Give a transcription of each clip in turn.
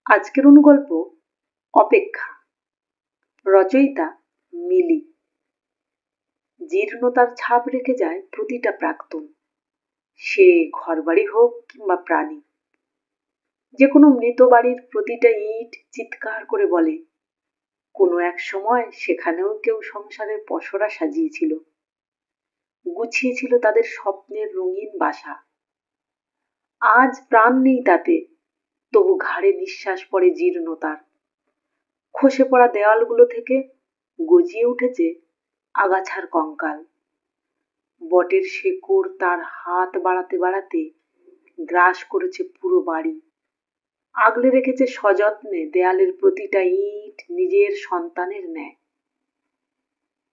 আজকের অনুগল্প অপেক্ষা। রচয়িতা মিলি। জীর্ণতার ছাপ রেখে যায় প্রতিটা প্রাক্তন, সে ঘরবাড়ি হোক কিংবা প্রাণী। যে কোনো মৃত বাড়ির প্রতিটা ইট চিৎকার করে বলে কোনো এক সময় সেখানেও কেউ সংসারের পসরা সাজিয়েছিল, গুছিয়েছিল তাদের স্বপ্নের রঙিন বাসা। আজ প্রাণ নেই তাতে, তবু ঘাড়ে নিঃশ্বাস পড়ে জীর্ণতার। খসে পড়া দেওয়ালগুলো থেকে গজিয়ে উঠেছে আগাছার কঙ্কাল। বটের শেকড় তার হাত বাড়াতে বাড়াতে গ্রাস করেছে পুরো বাড়ি। আগলে রেখেছে সযত্নে দেয়ালের প্রতিটা ইট নিজের সন্তানের ন্যায়।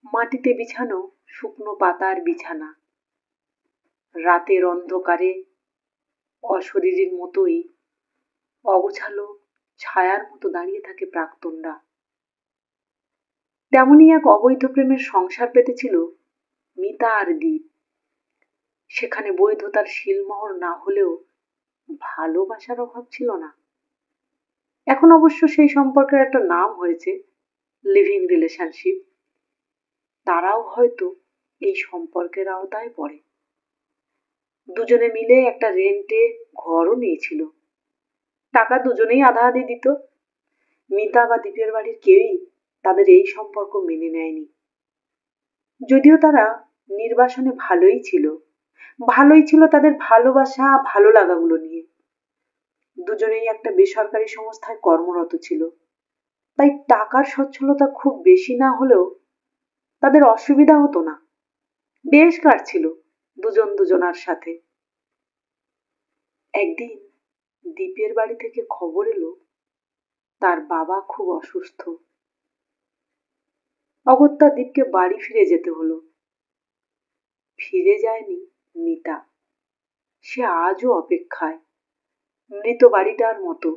মাটিতে বিছানো শুকনো পাতার বিছানা, রাতের অন্ধকারে অশরীরীর মতোই অগোছালো ছায়ার মতো দাঁড়িয়ে থাকে প্রাক্তনরা। তেমনই এক অবৈধ প্রেমের সংসার পেতেছিল মিতা আর দীপ। সেখানে বৈধতার শিলমোহর না হলেও ভালোবাসার অভাব ছিল না। এখন অবশ্য সেই সম্পর্কের একটা নাম হয়েছে লিভিং রিলেশনশিপ। তারাও হয়তো এই সম্পর্কের আওতায় পড়ে। দুজনে মিলে একটা রেন্টে ঘরও নিয়েছিল। টাকা দুজনেই আধা আধি দিত। মিতা বা দীপের বাড়ির কেউই তাদের এই সম্পর্ক মেনে নেয়নি। যদিও তারা নির্বাসনে ভালোই ছিল তাদের ভালোবাসা ভালো লাগাগুলো নিয়ে। দুজনেই একটা বেসরকারি সংস্থায় কর্মরত ছিল, তাই টাকার সচ্ছলতা খুব বেশি না হলেও তাদের অসুবিধা হতো না। বেশ কাটছিল দুজন দুজনার সাথে। একদিন দীপের বাড়ি থেকে খবর এলো তার বাবা খুব অসুস্থ। অগত্যা দীপকে বাড়ি ফিরে যেতে হলো। ফিরে যায়নি মিতা। সে আজও অপেক্ষায়, মৃত বাড়িটার মতো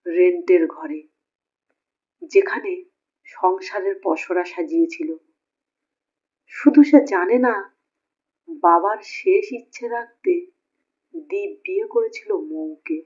রেন্টের ঘরে, যেখানে সংসারের পসরা সাজিয়েছিল। শুধু সে জানে না বাবার শেষ ইচ্ছে রাখতে দীপ বিয়ে করেছিল মৌকে।